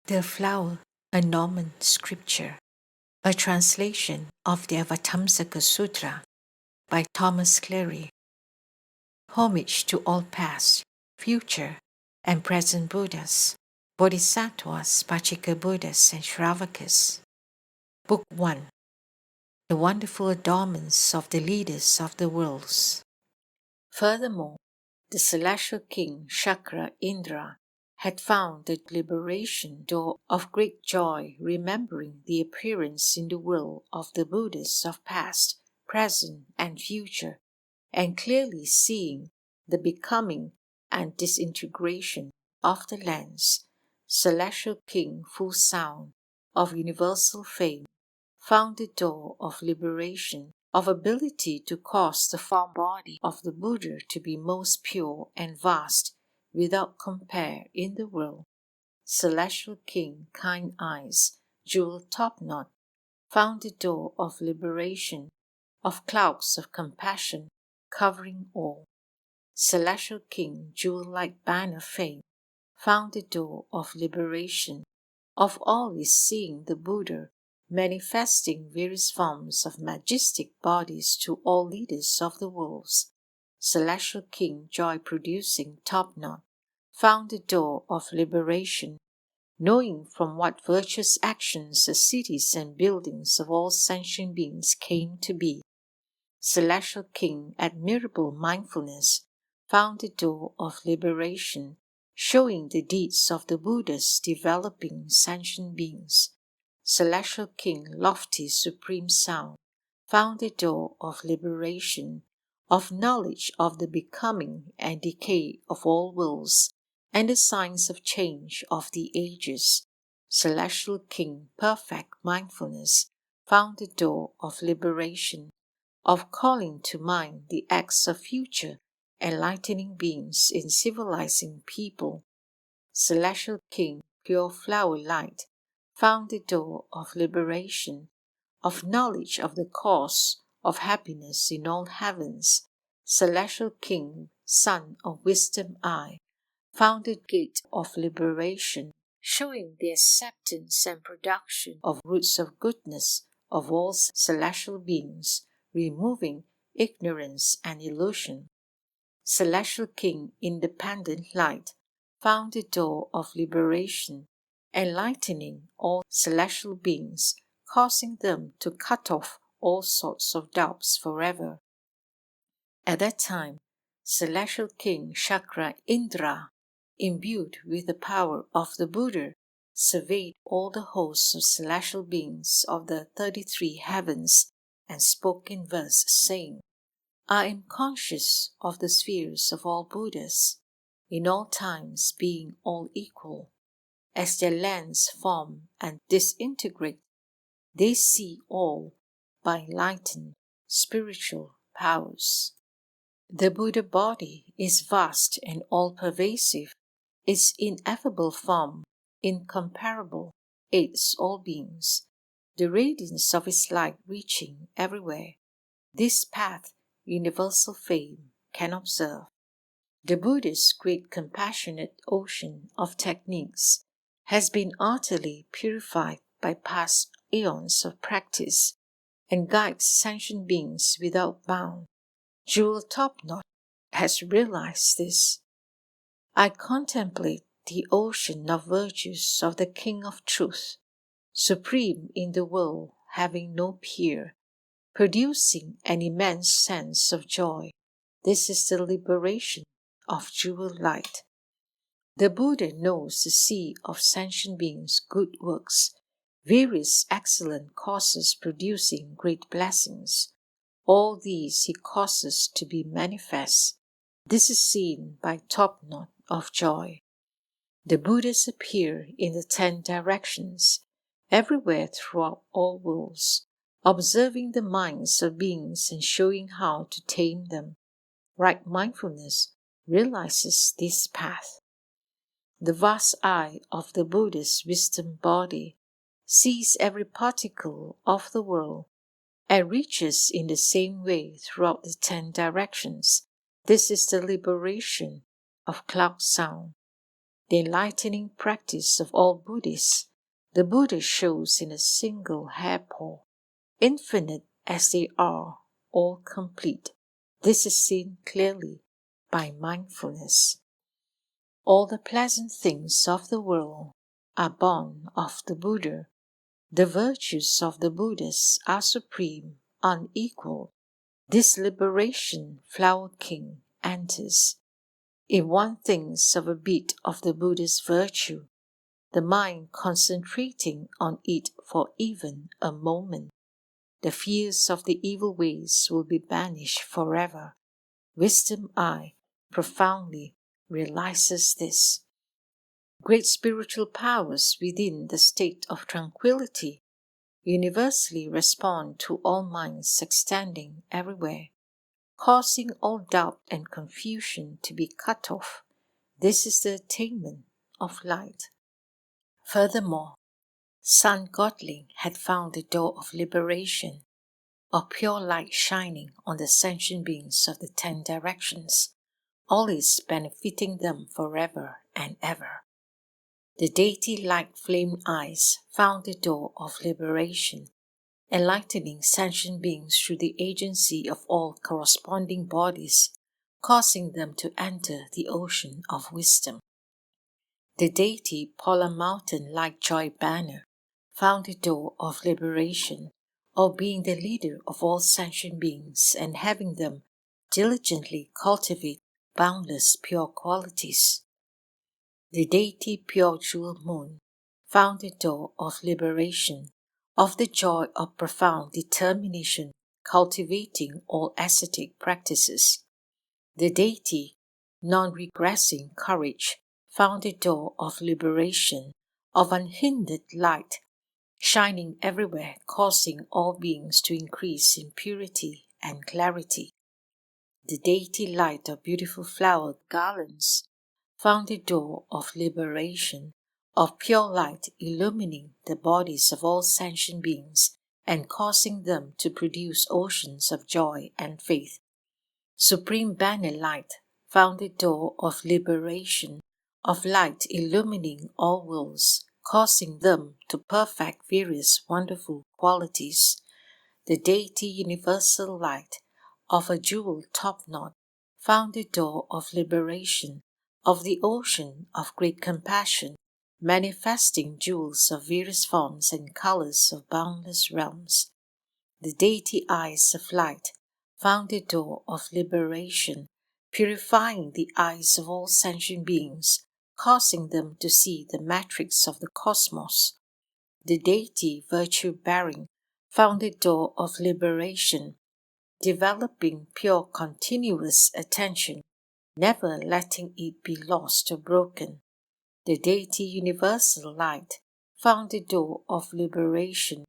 The Flower, a Norman Scripture, a translation of the Avatamsaka Sutra by Thomas Cleary. Homage to all past, future, and present Buddhas, Bodhisattvas, Pachika Buddhas, and Shravakas. Book 1. The Wonderful Adornments of the Leaders of the Worlds. Furthermore, the celestial king Shakra Indra had found the liberation door of great joy, remembering the appearance in the world of the Buddhas of past, present, and future, and clearly seeing the becoming and disintegration of the lands. Celestial King Full Sound of universal fame found the door of liberation, of ability to cause the form body of the Buddha to be most pure and vast without compare in the world. Celestial King Kind Eyes, Jewel Topknot, found the door of liberation, of clouds of compassion covering all. Celestial King Jewel-like Banner Fame found the door of liberation, of always seeing the Buddha manifesting various forms of majestic bodies to all leaders of the worlds. Celestial King Joy-producing Topknot found the door of liberation, knowing from what virtuous actions the cities and buildings of all sentient beings came to be. Celestial King Admirable Mindfulness found the door of liberation, showing the deeds of the Buddhas developing sentient beings. Celestial King Lofty Supreme Sound found the door of liberation, of knowledge of the becoming and decay of all worlds, and the signs of change of the ages. Celestial King Perfect Mindfulness found the door of liberation, of calling to mind the acts of future enlightening beings in civilizing people. Celestial King Pure Flower Light found the door of liberation, of knowledge of the cause of happiness in all heavens. Celestial King Sun of Wisdom Eye found the gate of liberation, showing the acceptance and production of roots of goodness of all celestial beings, removing ignorance and illusion. Celestial King Independent Light found the door of liberation, enlightening all celestial beings, causing them to cut off all sorts of doubts forever. At that time, Celestial King Shakra Indra, imbued with the power of the Buddha, surveyed all the hosts of celestial beings of the 33 heavens and spoke in verse, saying, I am conscious of the spheres of all Buddhas, in all times being all equal. As their lands form and disintegrate, they see all by enlightened spiritual powers. The Buddha body is vast and all-pervasive. Its ineffable form, incomparable, aids all beings, the radiance of its light reaching everywhere. This path universal fame can observe. The Buddha's great compassionate ocean of techniques has been utterly purified by past eons of practice and guides sentient beings without bound. Jewel Topknot has realized this. I contemplate the ocean of virtues of the King of Truth, supreme in the world, having no peer, producing an immense sense of joy. This is the liberation of jewel light. The Buddha knows the sea of sentient beings' good works, various excellent causes producing great blessings. All these he causes to be manifest. This is seen by Topknot of joy. The Buddhas appear in the 10 directions, everywhere throughout all worlds, observing the minds of beings and showing how to tame them. Right mindfulness realizes this path. The vast eye of the Buddha's wisdom body sees every particle of the world and reaches in the same way throughout the 10 directions. This is the liberation of cloud sound. the enlightening practice of all Buddhists, the Buddha shows in a single hairpaw, infinite as they are, all complete. This is seen clearly by mindfulness. All the pleasant things of the world are born of the Buddha. The virtues of the Buddhas are supreme, unequaled. This liberation flower king enters. If one thinks of a bit of the Buddha's virtue, the mind concentrating on it for even a moment, the fears of the evil ways will be banished forever. Wisdom eye profoundly realizes this. Great spiritual powers within the state of tranquility universally respond to all minds extending everywhere, causing all doubt and confusion to be cut off. This is the attainment of light. Furthermore, Sun Godling had found the door of liberation, of pure light shining on the sentient beings of the 10 directions, always benefiting them forever and ever. The deity-like flame eyes found the door of liberation, enlightening sentient beings through the agency of all corresponding bodies, causing them to enter the ocean of wisdom. The deity Polar Mountain-like joy banner found the door of liberation, of being the leader of all sentient beings and having them diligently cultivate boundless pure qualities. The deity Pure Jewel Moon found the door of liberation, of the joy of profound determination, cultivating all ascetic practices. The deity non-regressing courage found the door of liberation, of unhindered light, shining everywhere, causing all beings to increase in purity and clarity. The deity light of beautiful flower garlands found the door of liberation, of pure light illumining the bodies of all sentient beings and causing them to produce oceans of joy and faith. Supreme banner light found the door of liberation, of light illumining all worlds, causing them to perfect various wonderful qualities. The deity universal light of a jewel top knot found the door of liberation, of the ocean of great compassion, manifesting jewels of various forms and colors of boundless realms. The deity eyes of light found the door of liberation, purifying the eyes of all sentient beings, causing them to see the matrix of the cosmos. The deity virtue-bearing found the door of liberation, developing pure continuous attention, never letting it be lost or broken. The deity universal light found the door of liberation,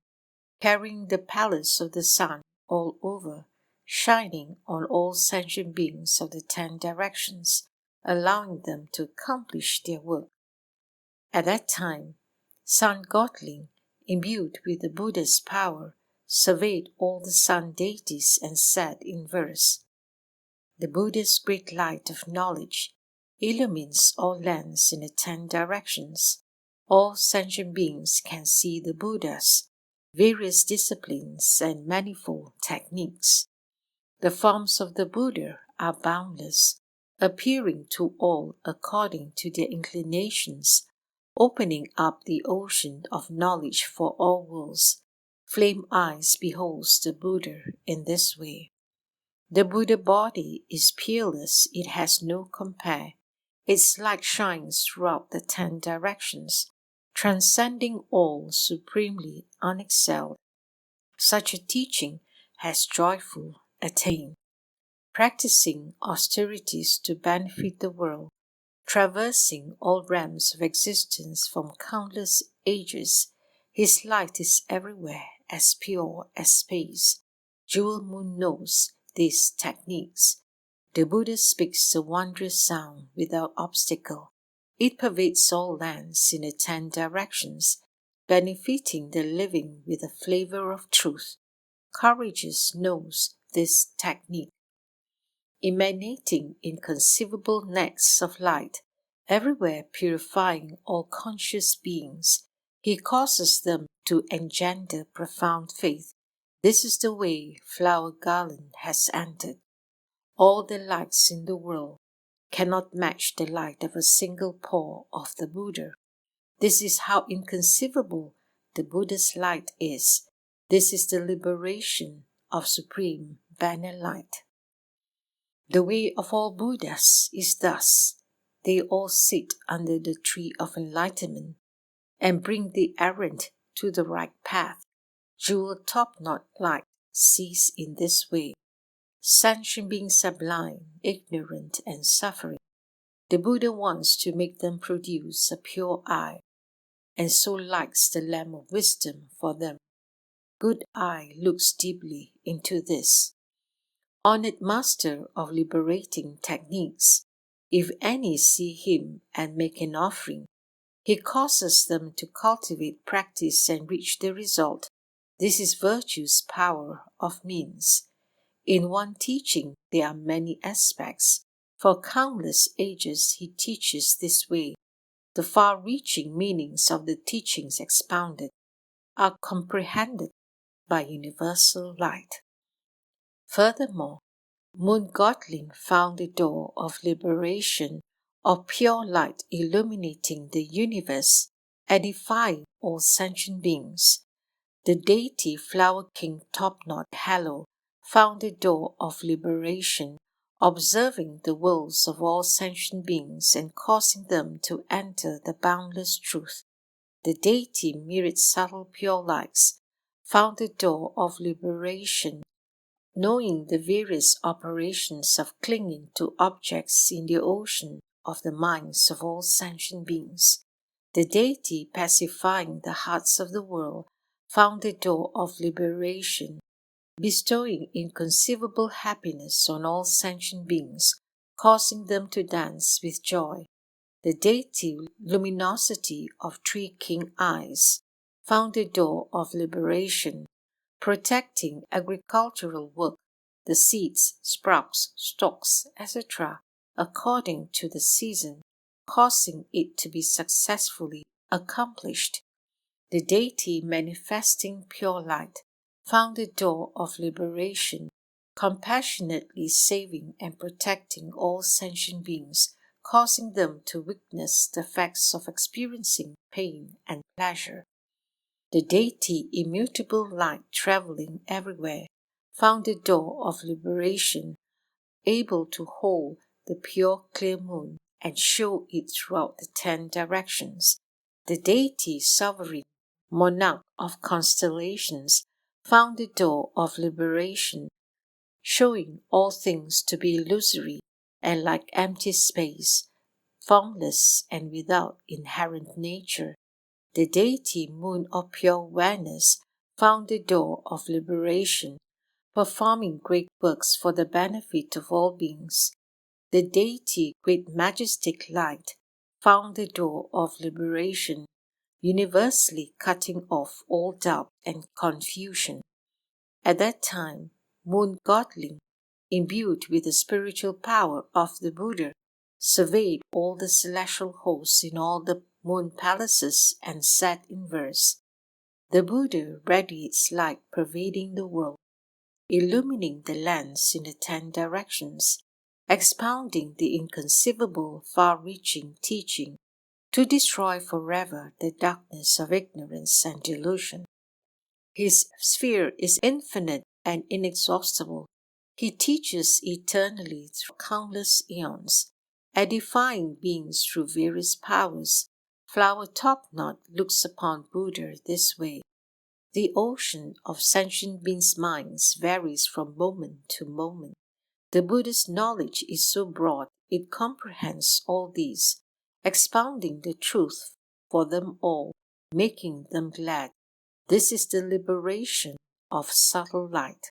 carrying the palace of the sun all over, shining on all sentient beings of the 10 directions, allowing them to accomplish their work. At that time, Sun Godling, imbued with the Buddha's power, surveyed all the sun deities and said in verse, "The Buddha's great light of knowledge illumines all lands in the 10 directions. All sentient beings can see the Buddhas, various disciplines and manifold techniques. The forms of the Buddha are boundless, appearing to all according to their inclinations, opening up the ocean of knowledge for all worlds. Flame eyes beholds the Buddha in this way. The Buddha body is peerless, it has no compare. Its light shines throughout the 10 directions, transcending all, supremely unexcelled. Such a teaching has joyful attained. Practicing austerities to benefit the world, traversing all realms of existence from countless ages, his light is everywhere, as pure as space. Jewel Moon knows these techniques. The Buddha speaks a wondrous sound without obstacle. It pervades all lands in the 10 directions, benefiting the living with the flavor of truth. Courageous knows this technique. Emanating inconceivable nets of light, Everywhere purifying all conscious beings, he causes them to engender profound faith. This is the way Flower Garland has entered. All the lights in the world cannot match the light of a single pore of the Buddha. This is how inconceivable the Buddha's light is. This is the liberation of supreme banner light. The way of all Buddhas is thus. They all sit under the tree of enlightenment and bring the errant to the right path. Jewel top-knot light sees in this way. Sentient beings are blind, ignorant, and suffering. The Buddha wants to make them produce a pure eye, and so lights the lamp of wisdom for them. Good eye looks deeply into this. Honored master of liberating techniques, if any see him and make an offering, he causes them to cultivate, practice, and reach the result. This is virtue's power of means. In one teaching, there are many aspects. For countless ages, he teaches this way. The far-reaching meanings of the teachings expounded are comprehended by universal light. Furthermore, Moon Godling found the door of liberation of pure light illuminating the universe, edifying all sentient beings. The deity Flower King Topknot Hallow found the door of liberation, observing the wills of all sentient beings and causing them to enter the boundless truth. The deity Myriad Subtle Pure Lights found the door of liberation, knowing the various operations of clinging to objects in the ocean of the minds of all sentient beings. The deity pacifying the hearts of the world found the door of liberation, bestowing inconceivable happiness on all sentient beings, causing them to dance with joy. The deity luminosity of three king eyes found the door of liberation, protecting agricultural work, the seeds, sprouts, stalks, etc., according to the season, causing it to be successfully accomplished. The deity manifesting pure light found the door of liberation, compassionately saving and protecting all sentient beings, causing them to witness the facts of experiencing pain and pleasure. The deity immutable light traveling everywhere found the door of liberation, able to hold the pure clear moon and show it throughout the 10 directions. The deity sovereign, monarch of constellations, found the door of liberation, showing all things to be illusory and like empty space, formless and without inherent nature. The deity moon of pure awareness found the door of liberation, performing great works for the benefit of all beings. The deity great majestic light found the door of liberation, universally cutting off all doubt and confusion. At that time, Moon Godling, imbued with the spiritual power of the Buddha, surveyed all the celestial hosts in all the moon palaces and said in verse, "The Buddha radiates light pervading the world, illumining the lands in the 10 directions, expounding the inconceivable far-reaching teaching to destroy forever the darkness of ignorance and delusion. His sphere is infinite and inexhaustible. He teaches eternally through countless eons, edifying beings through various powers. Flower Topknot looks upon Buddha this way. The ocean of sentient beings' minds varies from moment to moment. The Buddha's knowledge is so broad it comprehends all these, expounding the truth for them all, making them glad. This is the liberation of subtle light.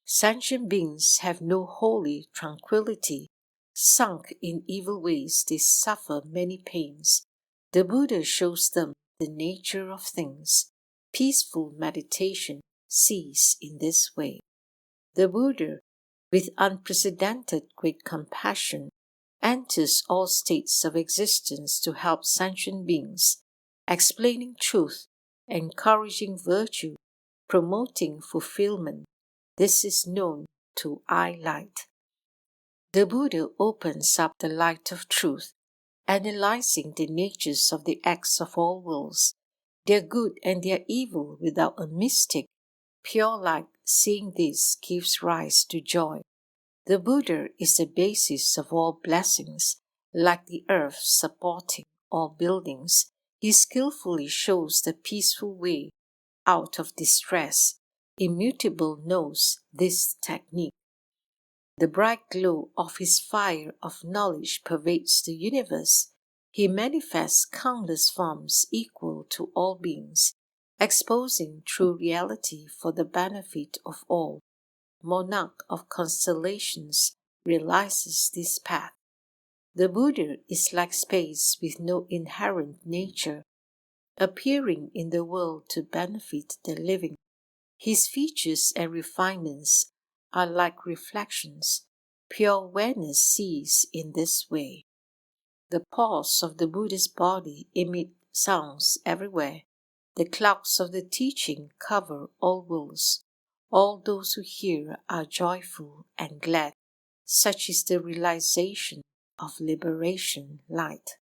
Sentient beings have no holy tranquility. Sunk in evil ways, they suffer many pains. The Buddha shows them the nature of things. Peaceful meditation sees in this way. The Buddha, with unprecedented great compassion, enters all states of existence to help sentient beings, explaining truth, encouraging virtue, promoting fulfillment. This is known to I Light. The Buddha opens up the light of truth, analyzing the natures of the acts of all worlds, their good and their evil without a mystic, pure light. Seeing this gives rise to joy. The Buddha is the basis of all blessings, like the earth supporting all buildings. He skillfully shows the peaceful way out of distress. Immutable knows this technique. The bright glow of his fire of knowledge pervades the universe. He manifests countless forms equal to all beings, exposing true reality for the benefit of all. Monarch of constellations realizes this path. The Buddha is like space with no inherent nature, appearing in the world to benefit the living. His features and refinements are like reflections. Pure awareness sees in this way. The pores of the Buddha's body emit sounds everywhere. The clouds of the teaching cover all worlds. All those who hear are joyful and glad. Such is the realization of liberation light.